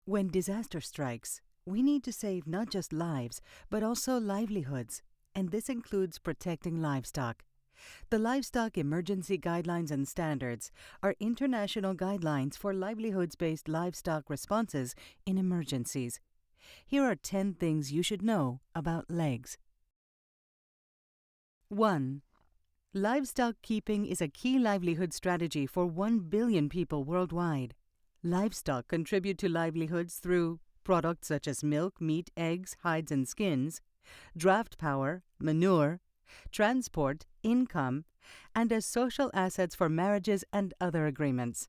When disaster strikes, we need to save not just lives, but also livelihoods, and this includes protecting livestock. The Livestock Emergency Guidelines and Standards are international guidelines for livelihoods-based livestock responses in emergencies. Here are 10 things you should know about legs. 1. Livestock keeping is a key livelihood strategy for 1 billion people worldwide. Livestock contribute to livelihoods through products such as milk, meat, eggs, hides and skins, draft power, manure, transport, income, and as social assets for marriages and other agreements.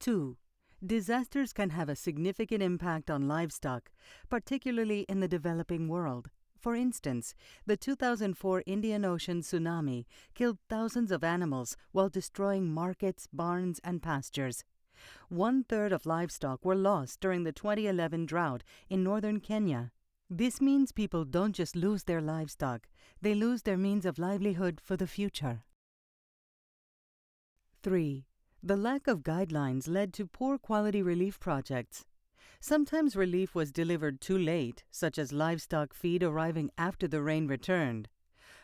2. Disasters can have a significant impact on livestock, particularly in the developing world. For instance, the 2004 Indian Ocean tsunami killed thousands of animals while destroying markets, barns, and pastures. 1/3 of livestock were lost during the 2011 drought in northern Kenya. This means people don't just lose their livestock, they lose their means of livelihood for the future. 3. The lack of guidelines led to poor quality relief projects. Sometimes relief was delivered too late, such as livestock feed arriving after the rain returned.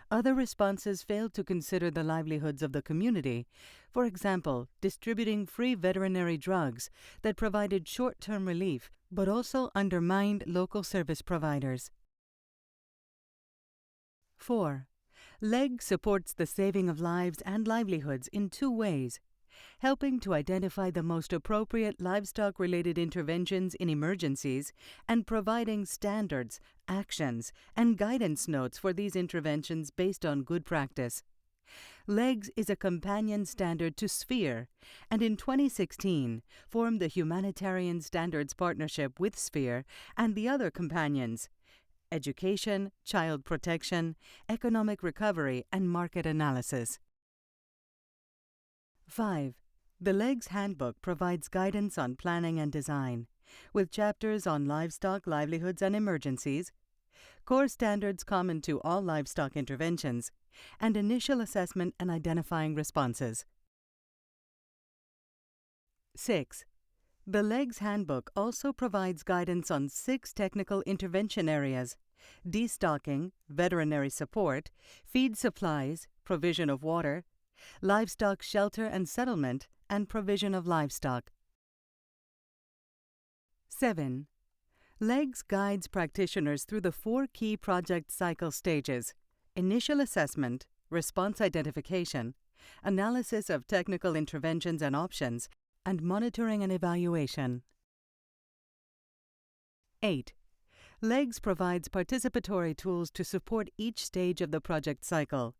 Other responses failed to consider the livelihoods of the community, for example, distributing free veterinary drugs that provided short-term relief but also undermined local service providers. 4. LEG supports the saving of lives and livelihoods in 2 ways: helping to identify the most appropriate livestock-related interventions in emergencies and providing standards, actions, and guidance notes for these interventions based on good practice. LEGS is a companion standard to SPHERE, and in 2016 formed the Humanitarian Standards Partnership with SPHERE and the other companions: Education, Child Protection, Economic Recovery, and Market Analysis. 5. The LEGS Handbook provides guidance on planning and design, with chapters on livestock, livelihoods, and emergencies, core standards common to all livestock interventions, and initial assessment and identifying responses. 6. The LEGS Handbook also provides guidance on 6 technical intervention areas: destocking, veterinary support, feed supplies, provision of water, livestock shelter and settlement, and provision of livestock. 7. LEGS guides practitioners through the 4 key project cycle stages: initial assessment, response identification, analysis of technical interventions and options, and monitoring and evaluation. 8. LEGS provides participatory tools to support each stage of the project cycle.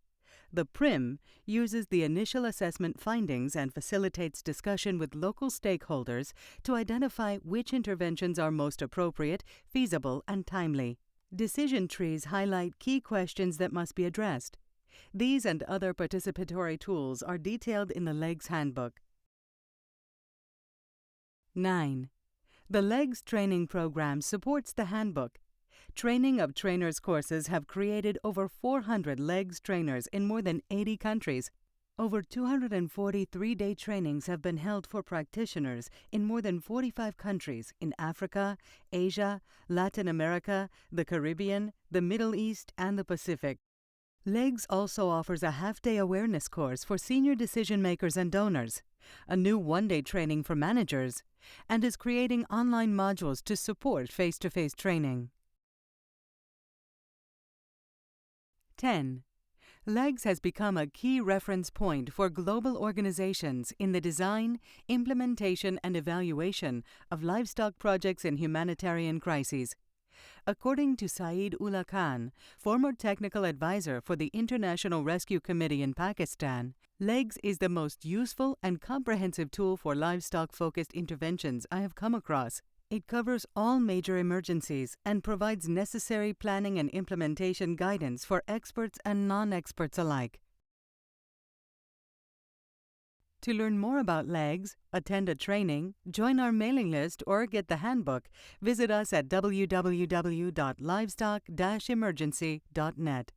The PRIM uses the initial assessment findings and facilitates discussion with local stakeholders to identify which interventions are most appropriate, feasible, and timely. Decision trees highlight key questions that must be addressed. These and other participatory tools are detailed in the LEGS Handbook. 9. The LEGS training program supports the handbook. Training of trainers courses have created over 400 LEGS trainers in more than 80 countries. Over 240 3-day trainings have been held for practitioners in more than 45 countries in Africa, Asia, Latin America, the Caribbean, the Middle East, and the Pacific. LEGS also offers a half-day awareness course for senior decision makers and donors, a new 1-day training for managers, and is creating online modules to support face-to-face training. 10. LEGS has become a key reference point for global organizations in the design, implementation, and evaluation of livestock projects in humanitarian crises. According to Saeed Ullah Khan, former technical advisor for the International Rescue Committee in Pakistan, LEGS is the most useful and comprehensive tool for livestock-focused interventions I have come across. It covers all major emergencies and provides necessary planning and implementation guidance for experts and non-experts alike. To learn more about LEGS, attend a training, join our mailing list, or get the handbook, visit us at www.livestock-emergency.net.